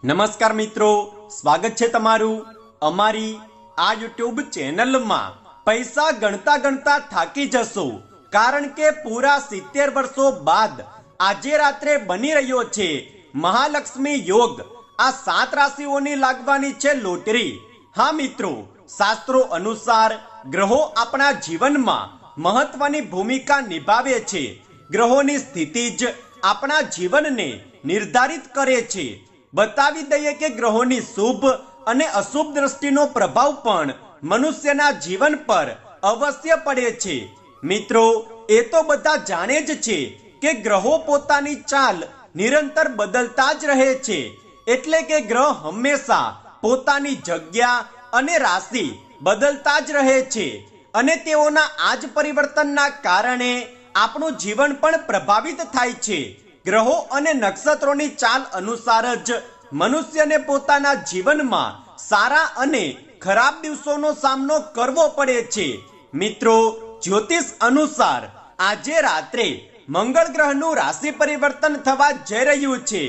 નમસ્કાર મિત્રો, સ્વાગત છે તમારું અમારી આ યુટ્યુબ ચેનલમાં। પૈસા ગણતા ગણતા થાકી જશો, કારણ કે પૂરા 70 વર્ષો બાદ આજે રાત્રે બની રહ્યો છે મહાલક્ષ્મી યોગ। આ 7 રાશિઓની લાગવાની છે લોટરી। હા મિત્રો, શાસ્ત્રો અનુસાર ગ્રહો આપણા જીવનમાં મહત્વની ભૂમિકા નિભાવે છે। ગ્રહોની સ્થિતિ જ આપણા જીવનને નિર્ધારિત કરે છે। बतावी दઈએ કે ગ્રહોની શુભ અને અશુભ દ્રષ્ટિનો પ્રભાવ પણ મનુષ્યના જીવન પર અવશ્ય પડે છે। મિત્રો, એ તો બધા જાણે જ છે કે ગ્રહો પોતાની ચાલ નિરંતર બદલતા જ રહે છે, એટલે કે ગ્રહ હંમેશા પોતાની જગ્યા અને રાશિ બદલતા જ રહે છે અને તેઓના આ જ પરિવર્તનના કારણે આપણું જીવન પણ પ્રભાવિત થાય છે। ગ્રહો અને નક્ષત્રોની ચાલ અનુસાર જ મનુષ્યને પોતાના જીવનમાં સારા અને ખરાબ દિવસોનો સામનો કરવો પડે છે। મિત્રો, જ્યોતિષ અનુસાર આજે રાત્રે મંગળ ગ્રહનું રાશિ પરિવર્તન થવા જઈ રહ્યું છે।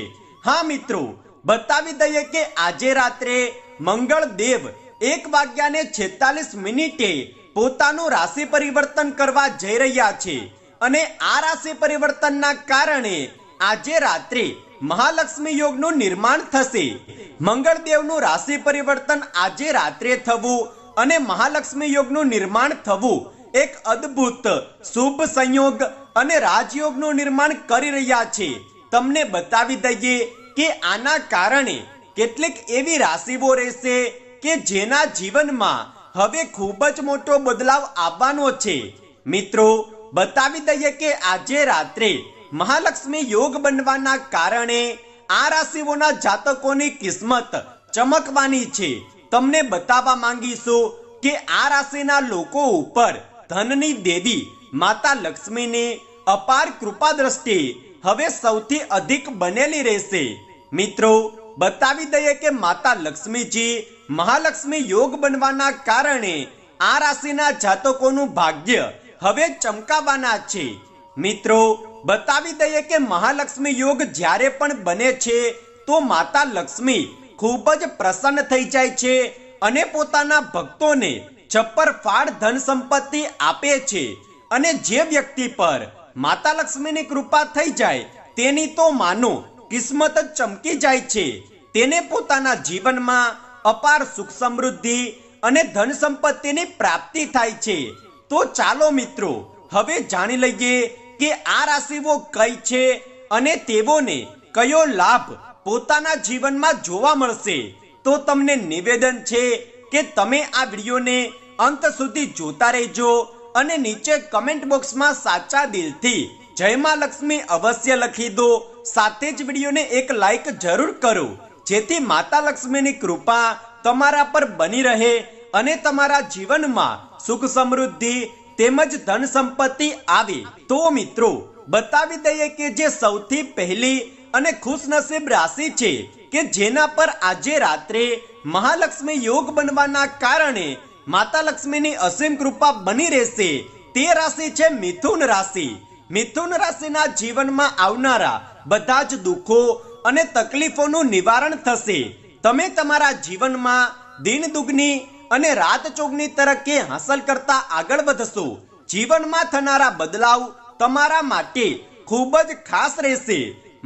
હા મિત્રો, બતાવી દઈએ કે આજે રાત્રે મંગળ દેવ 1:46 પોતાનું રાશિ પરિવર્તન કરવા જઈ રહ્યા છે અને આ રાશિ પરિવર્તનના કારણે આજે રાત્રે મહાલક્ષ્મી યોગનું નિર્માણ થશે। મંગળદેવનું રાશિ પરિવર્તન આજે રાત્રે થવું અને મહાલક્ષ્મી યોગનું નિર્માણ થવું એક અદ્ભુત શુભ સંયોગ અને રાજયોગનું નિર્માણ કરી રહ્યા છે। તમને બતાવી દઈએ કે આના કારણે કેટલીક એવી રાશિઓ રહેશે કે જેના જીવનમાં હવે ખૂબ જ મોટો બદલાવ આવવાનો છે। મિત્રો, બતાવી દઈએ કે આજે રાત્રે મહાલક્ષ્મી યોગ બનવાના કારણે આ રાશિઓના જાતકોની કિસ્મત ચમકવાની છે। તમને બતાવવા માંગીશું કે આ રાશિના લોકો ઉપર ધનની દેવી માતા લક્ષ્મીની અપાર કૃપા દ્રષ્ટિ હવે સૌથી અધિક બનેલી રહેશે। મિત્રો, બતાવી દઈએ કે માતા લક્ષ્મીજી મહાલક્ષ્મી યોગ બનવાના કારણે આ રાશિના જાતકોનું ભાગ્ય હવે ચમકાવવાના છે। મિત્રો, બતાવી દઈએ કે મહાલક્ષ્મી યોગ જ્યારે પણ બને છે તો માતા લક્ષ્મી ખૂબ જ પ્રસન્ન થઈ જાય છે અને પોતાના ભક્તોને છપ્પર ફાળ ધન સંપત્તિ આપે છે અને જે વ્યક્તિ પર માતા લક્ષ્મીની કૃપા થઈ જાય તેની તો માનો કિસ્મત જ ચમકી જાય છે। તેને પોતાના જીવનમાં અપાર સુખ સમૃદ્ધિ અને ધન સંપત્તિની પ્રાપ્તિ થાય છે। તો ચાલો મિત્રો, હવે જાણી લઈએ કે આ રાશિઓ કઈ છે અને તેઓને કયો લાભ પોતાના જીવનમાં જોવા મળશે। તો તમને નિવેદન છે કે તમે આ વિડીયોને અંત સુધી જોતા રહેજો અને નીચે કમેન્ટ બોક્સમાં સાચા દિલથી જય માં લક્ષ્મી અવશ્ય લખી દો। સાથે જ વિડીયોને એક લાઈક જરૂર કરો, જેથી માતા લક્ષ્મીની કૃપા તમારા પર બની રહે અને તમારા જીવનમાં સુખ સમૃદ્ધિ તેમજ ધન સંપત્તિ આવે। તો મિત્રો, બતાવી દઈએ કે જે સૌથી પહેલી અને ખુશનસીબ રાશિ છે કે જેના પર આજે રાત્રે મહાલક્ષ્મી યોગ બનવાના કારણે માતા લક્ષ્મીની અસીમ કૃપા બની રહેશે, તે રાશિ છે મિથુન રાશિ। મિથુન રાશિના જીવનમાં આવનારા બધા જ દુઃખો અને તકલીફોનું નિવારણ થશે। તમે તમારા જીવનમાં દિન દુગની અને રાત ચોગની તરક્કી હાંસલ કરતા આગળ વધશો। જીવનમાં થનારા બદલાવ તમારા માટે ખૂબ જ ખાસ રહેશે।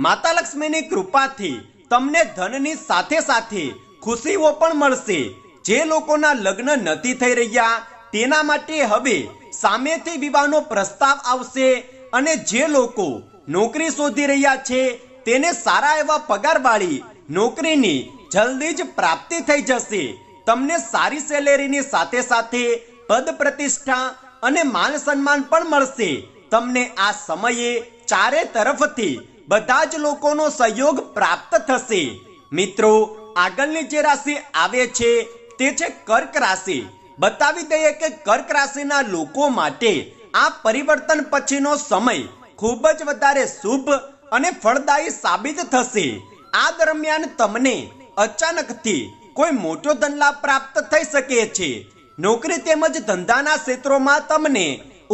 માતા લક્ષ્મીની કૃપાથી તમને ધનની સાથે સાથે ખુશીઓ પણ મળશે। જે લોકોના લગ્ન નથી થઈ રહ્યા તેના માટે હવે સામેથી વિવાહનો પ્રસ્તાવ આવશે અને જે લોકો નોકરી શોધી રહ્યા છે તેને સારા એવા પગારવાળી નોકરીની જલ્દી જ પ્રાપ્તિ થઈ જશે। તમને સારી સેલેરીની સાથે સાથે પદ પ્રતિષ્ઠા અને માન સન્માન પણ મળશે। તમને આ સમયે ચારે તરફથી બધા જ લોકોનો સહયોગ પ્રાપ્ત થશે। મિત્રો, આગળની જે રાશિ આવે છે તે છે કર્ક રાશિ। બતાવી દઈએ કે કર્ક રાશિના લોકો માટે આ પરિવર્તન પછીનો સમય ખૂબ જ વધારે શુભ અને ફળદાયી સાબિત થશે। આ દરમિયાન તમને અચાનકથી કોઈ મોટો ધનલાભ પ્રાપ્ત થઈ શકે છે। નોકરી તેમજ ધંધાના ક્ષેત્રોમાં તમને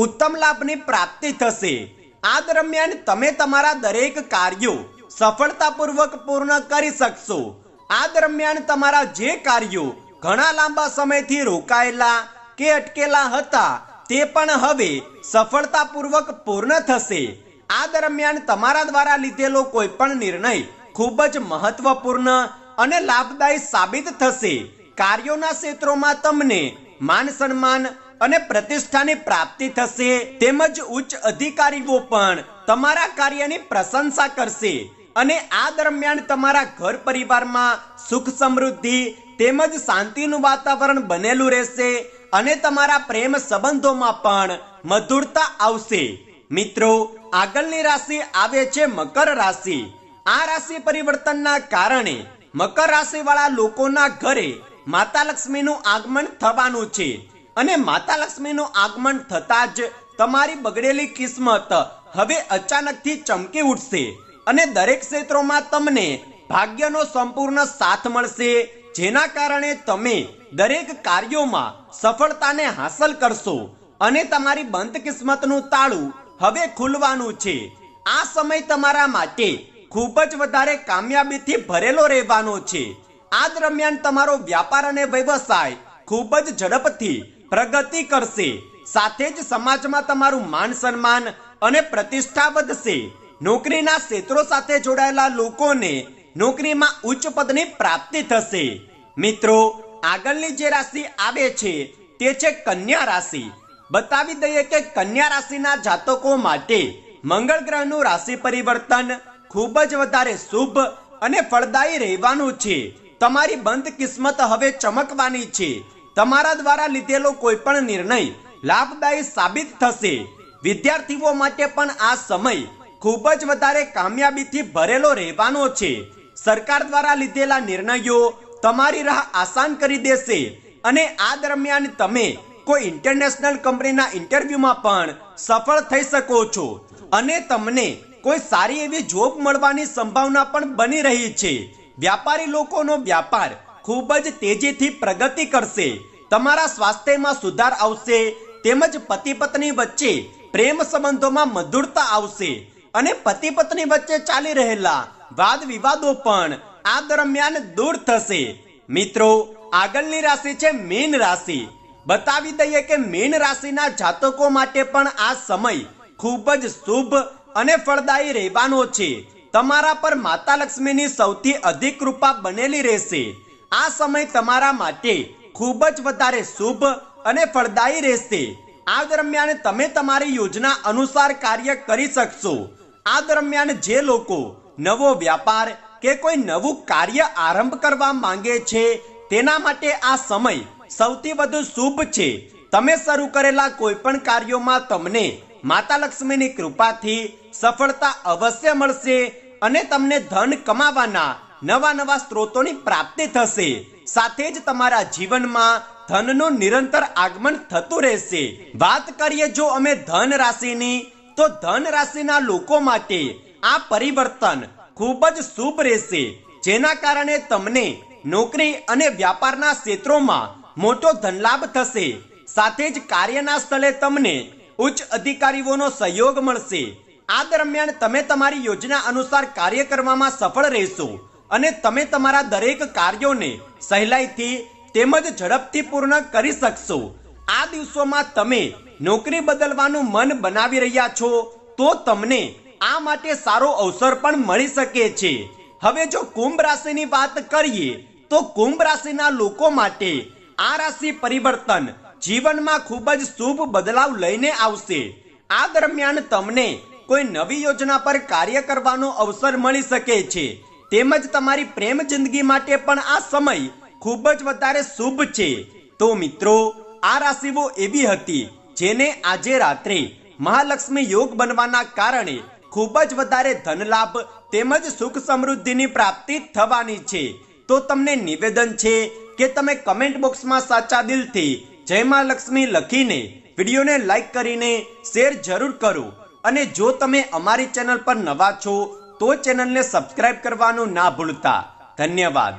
ઉત્તમ લાભની પ્રાપ્તિ થશે। આ દરમિયાન તમે તમારા દરેક કાર્યો સફળતાપૂર્વક પૂર્ણ કરી શકશો। આ દરમિયાન તમારા જે કાર્યો ઘણા લાંબા સમયથી રોકાયેલા કે અટકેલા હતા તે પણ હવે સફળતાપૂર્વક પૂર્ણ થશે. આ દરમિયાન તમારા દ્વારા લીધેલો કોઈ પણ નિર્ણય ખૂબ જ મહત્વપૂર્ણ અને લાભદાયી સાબિત થશે. કાર્યોના ક્ષેત્રોમાં તમને માન સન્માન અને પ્રતિષ્ઠાની પ્રાપ્તિ થશે. તેમજ ઉચ્ચ અધિકારીઓ પણ તમારા કાર્યની પ્રશંસા કરશે અને આ દરમિયાન તમારા ઘર પરિવારમાં સુખ સમૃદ્ધિ તેમજ શાંતિનું વાતાવરણ બનેલું રહેશે અને તમારા પ્રેમ સંબંધોમાં પણ મધુરતા આવશે. મિત્રો, આગળની રાશિ આવે છે મકર રાશિ. આ રાશિ પરિવર્તનના કારણે મકર રાશિ વાળા લોકોના ઘરે માતા લક્ષ્મીનું આગમન થવાનું છે અને માતા લક્ષ્મીનું આગમન થતા જ તમારી બગડેલી કિસ્મત હવે અચાનકથી ચમકી ઉઠશે અને દરેક ક્ષેત્રોમાં તમને ભાગ્યનો સંપૂર્ણ સાથ મળશે, જેના કારણે તમે દરેક કાર્યોમાં સફળતાને હાંસલ કરશો અને તમારી બંધ કિસ્મતનું તાળું હવે ખુલવાનું છે. આ સમય તમારા માટે ખૂબ જ વધારે કામયાબીથી ભરેલો રહેવાનો છે. આ દરમિયાન તમારો વ્યાપાર અને વ્યવસાય ખૂબ જ ઝડપથી પ્રગતિ કરશે. સાથે જ સમાજમાં તમારું માન સન્માન અને પ્રતિષ્ઠા વધશે. નોકરીના ક્ષેત્રો સાથે જોડાયેલા લોકોને નોકરીમાં ઉચ્ચ પદની પ્રાપ્તિ થશે. મિત્રો, આગળની જે રાશિ આવે છે તે છે કન્યા રાશિ. બતાવી દઈએ કે કન્યા રાશિના જાતકો માટે મંગળ ગ્રહનું રાશિ પરિવર્તન ખૂબ જ વધારે શુભ અને ફળદાયી રહેવાનું છે. તમારી બંધ કિસ્મત હવે ચમકવાની છે. તમારા દ્વારા લીધેલો કોઈ પણ નિર્ણય લાભદાયી સાબિત થશે. વિદ્યાર્થીઓ માટે પણ આ સમય ખૂબ જ વધારે કામયાબીથી ભરેલો રહેવાનો છે. સરકાર દ્વારા લીધેલા નિર્ણયો તમારી રાહ આસાન કરી દેશે અને આ દરમિયાન તમે કોઈ ઇન્ટરનેશનલ કંપનીના ઇન્ટરવ્યુમાં પણ સફળ થઈ શકો છો અને તમને કોઈ સારી એવી જોબ મળવાની સંભાવના પણ બની રહી છે. વ્યાપારી લોકોનો વ્યાપાર ખૂબ જ તેજીથી પ્રગતિ કરશે. તમારા સ્વાસ્થ્યમાં સુધાર આવશે તેમજ પતિ પત્ની વચ્ચે પ્રેમ સંબંધોમાં મધુરતા આવશે અને પતિ પત્ની વચ્ચે ચાલી રહેલા વાદ વિવાદો પણ આ દરમિયાન દૂર થશે. મિત્રો, આગળની રાશિ છે મીન રાશિ. બતાવી દઈએ કે મીન રાશિના જાતકો માટે પણ આ સમય ખૂબ જ શુભ અને ફળદાયી રહેવાનો છે. તમારા પર માતા લક્ષ્મીની સૌથી અધિક કૃપા બનેલી રહેશે. આ સમય તમારા માટે ખૂબ જ વધારે શુભ અને ફળદાયી રહેશે. આ દરમિયાન તમે તમારી યોજના અનુસાર કાર્ય કરી શકશો. આ દરમિયાન જે લોકો નવો વ્યાપાર કે કોઈ નવું કાર્ય આરંભ કરવા માંગે છે તેના માટે આ સમય સૌથી વધુ શુભ છે. તમે શરૂ કરેલા કોઈ પણ કાર્યોમાં તમને માતા લક્ષ્મીની કૃપાથી સફળતા અવશ્ય મળશે અને તમને ધન કમાવાના નવા નવા સ્ત્રોતોની પ્રાપ્તિ થશે. સાથે જ તમારા જીવનમાં ધનનું નિરંતર આગમન થતું રહેશે. વાત કરીએ જો અમે ધન રાશિની, તો ધન રાશિના લોકો માટે આ પરિવર્તન ખૂબ જ શુભ રહેશે, જેના કારણે તમને નોકરી અને વ્યાપારના ક્ષેત્રોમાં મોટો ધનલાભ થશે. સાથે જ કાર્યના સ્થળે તમને ઉચ્ચ અધિકારીઓનો સહયોગ મળશે. આ દરમિયાન તમે તમારી યોજના અનુસાર કાર્ય કરવામાં સફળ રહેશો અને તમે તમારા દરેક કાર્યોને સહેલાઈથી તેમજ ઝડપથી પૂર્ણ કરી શકશો. આ દિવસોમાં તમે નોકરી બદલવાનું મન બનાવી રહ્યા છો તો તમને આ માટે સારો અવસર પણ મળી શકે છે. હવે જો કુંભ રાશિની વાત કરીએ તો કુંભ રાશિના લોકો માટે આ રાશિ પરિવર્તન જીવનમાં ખૂબ જ શુભ બદલાવ લઈને આવશે. આ દરમિયાન તમને કોઈ નવી યોજના પર કાર્ય કરવાનો અવસર મળી શકે છે. તેમજ તમારી પ્રેમ જિંદગી માટે પણ આ સમય ખૂબ જ વધારે શુભ છે. તો મિત્રો, આ રાશિઓ એવી હતી જેને આજે રાત્રે મહાલક્ષ્મી યોગ બનવાના કારણે ખૂબ જ વધારે ધનલાભ તેમજ સુખ સમૃદ્ધિની પ્રાપ્તિ થવાની છે. તો તમને નિવેદન છે કે તમે કમેન્ટ બોક્સમાં સાચા દિલથી જય મહાલક્ષ્મી લખીને વિડીયોને લાઈક કરીને શેર જરૂર કરો અને જો તમે અમારી ચેનલ પર નવા છો તો ચેનલને સબસ્ક્રાઇબ કરવાનું ના ભૂલતા. ધન્યવાદ.